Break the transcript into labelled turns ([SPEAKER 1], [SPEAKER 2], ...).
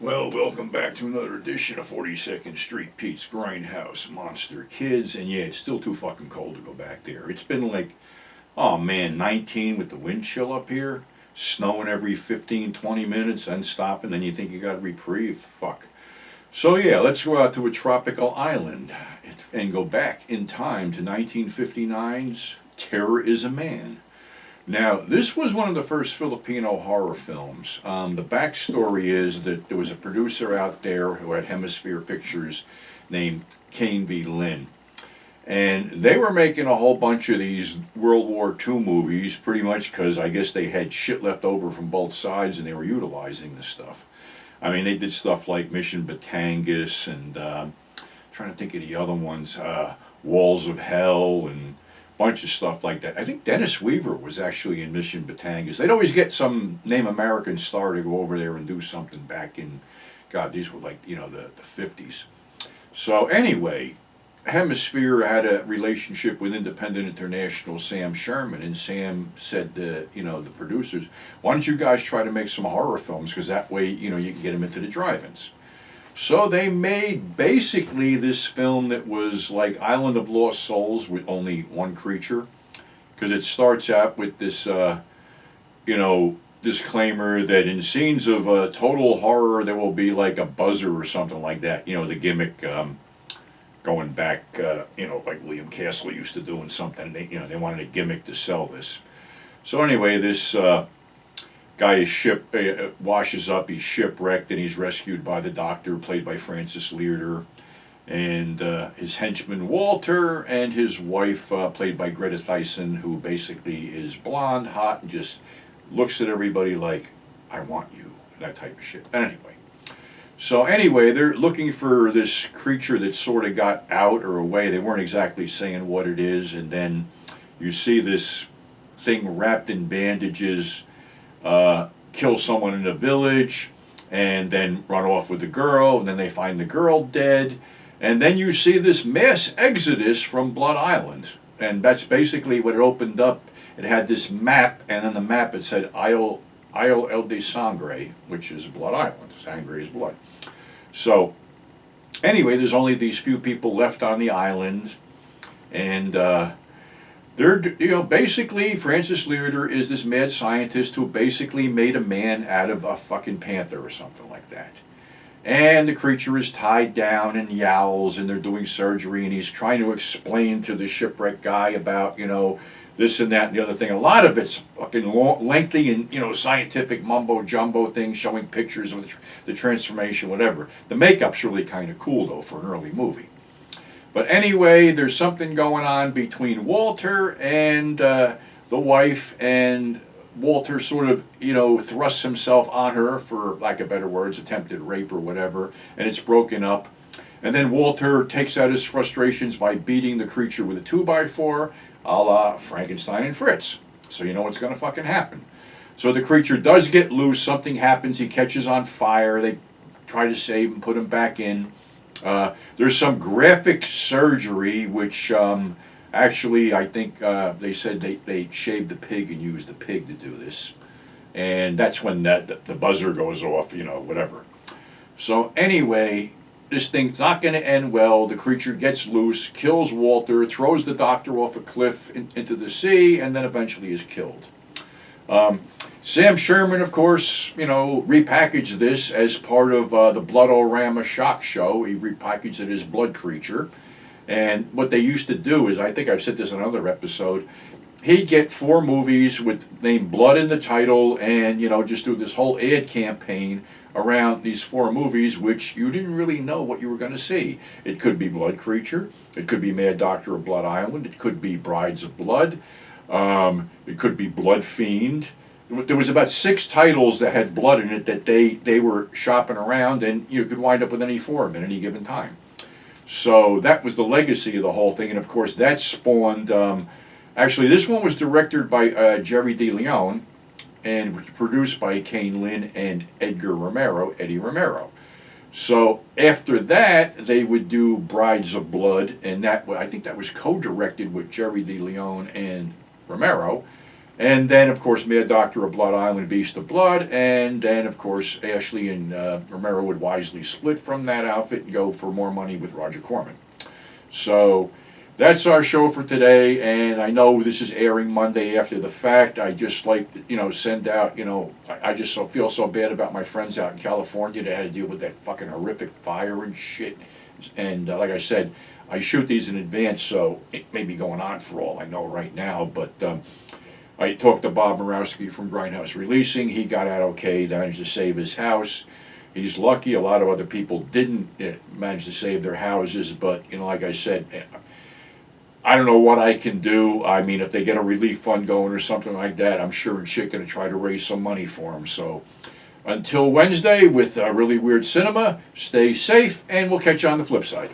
[SPEAKER 1] Well, welcome back to another edition of 42nd Street Pete's Grindhouse Monster Kids. And yeah, it's still too fucking cold to go back there. It's been like, oh man, 19 with the wind chill up here. Snowing every 15, 20 minutes and stopping. Then you think you got a reprieve. Fuck. So yeah, let's go out to a tropical island and go back in time to 1959's Terror is a Man. Now, this was one of the first Filipino horror films. The backstory is that there was a producer out there who had Hemisphere Pictures named Kane V. Lin. And they were making a whole bunch of these World War II movies, pretty much because I guess they had shit left over from both sides and they were utilizing this stuff. I mean, they did stuff like Mission Batangas and trying to think of the other ones, Walls of Hell and bunch of stuff like that. I think Dennis Weaver was actually in Mission Batangas. They'd always get some name American star to go over there and do something back in, God, these were like, the 50s. So anyway, Hemisphere had a relationship with Independent International Sam Sherman, and Sam said to, the producers, why don't you guys try to make some horror films, because that way, you can get them into the drive-ins. So they made basically this film that was like Island of Lost Souls with only one creature, because it starts out with this, disclaimer that in scenes of total horror there will be like a buzzer or something like that. The gimmick going back, like William Castle used to do in something. They wanted a gimmick to sell this. So anyway, this guy is washes up, he's shipwrecked, and he's rescued by the doctor, played by Francis Learder, and his henchman Walter, and his wife, played by Greta Thyssen, who basically is blonde, hot, and just looks at everybody like, I want you, that type of shit. So anyway, they're looking for this creature that sort of got out or away. They weren't exactly saying what it is, and then you see this thing wrapped in bandages kill someone in a village, and then run off with the girl, and then they find the girl dead, and then you see this mass exodus from Blood Island, and that's basically what it opened up. It had this map, and on the map it said Isle El de Sangre, which is Blood Island. Sangre is blood. So anyway, there's only these few people left on the island, and they're, basically Francis Learder is this mad scientist who basically made a man out of a fucking panther or something like that. And the creature is tied down and yowls, and they're doing surgery, and he's trying to explain to the shipwrecked guy about, this and that and the other thing. A lot of it's fucking lengthy and, scientific mumbo-jumbo things showing pictures of the transformation, whatever. The makeup's really kind of cool, though, for an early movie. But anyway, there's something going on between Walter and the wife, and Walter sort of, thrusts himself on her, for lack of better words, attempted rape or whatever, and it's broken up. And then Walter takes out his frustrations by beating the creature with a 2x4, a la Frankenstein and Fritz. So you know what's going to fucking happen. So the creature does get loose, something happens, he catches on fire, they try to save him, put him back in. There's some graphic surgery, which actually I think they said they shaved the pig and used the pig to do this. And that's when the buzzer goes off, whatever. So anyway, this thing's not going to end well. The creature gets loose, kills Walter, throws the doctor off a cliff into the sea, and then eventually is killed. Sam Sherman, of course, repackaged this as part of the Blood-O-Rama shock show. He repackaged it as Blood Creature. And what they used to do is, I think I've said this in another episode, he'd get 4 movies with named Blood in the title and, just do this whole ad campaign around these 4 movies, which you didn't really know what you were going to see. It could be Blood Creature. It could be Mad Doctor of Blood Island. It could be Brides of Blood. It could be Blood Fiend. There was about 6 titles that had blood in it that they were shopping around, and you could wind up with any 4 of them at any given time. So that was the legacy of the whole thing, and of course that spawned, actually this one was directed by Jerry DeLeon, and produced by Kane Lin and Eddie Romero. So after that, they would do Brides of Blood, and I think that was co-directed with Jerry DeLeon and Romero. And then, of course, Mad Doctor of Blood Island, Beast of Blood. And then, of course, Ashley and Romero would wisely split from that outfit and go for more money with Roger Corman. So that's our show for today. And I know this is airing Monday after the fact. I just like to, send out, I just feel so bad about my friends out in California that had to deal with that fucking horrific fire and shit. And like I said, I shoot these in advance, so it may be going on for all I know right now. But I talked to Bob Morawski from Grindhouse Releasing. He got out okay, managed to save his house. He's lucky. A lot of other people didn't manage to save their houses, but, like I said, I don't know what I can do. I mean, if they get a relief fund going or something like that, I'm sure and shit going to try to raise some money for them. So until Wednesday with Really Weird Cinema, stay safe, and we'll catch you on the flip side.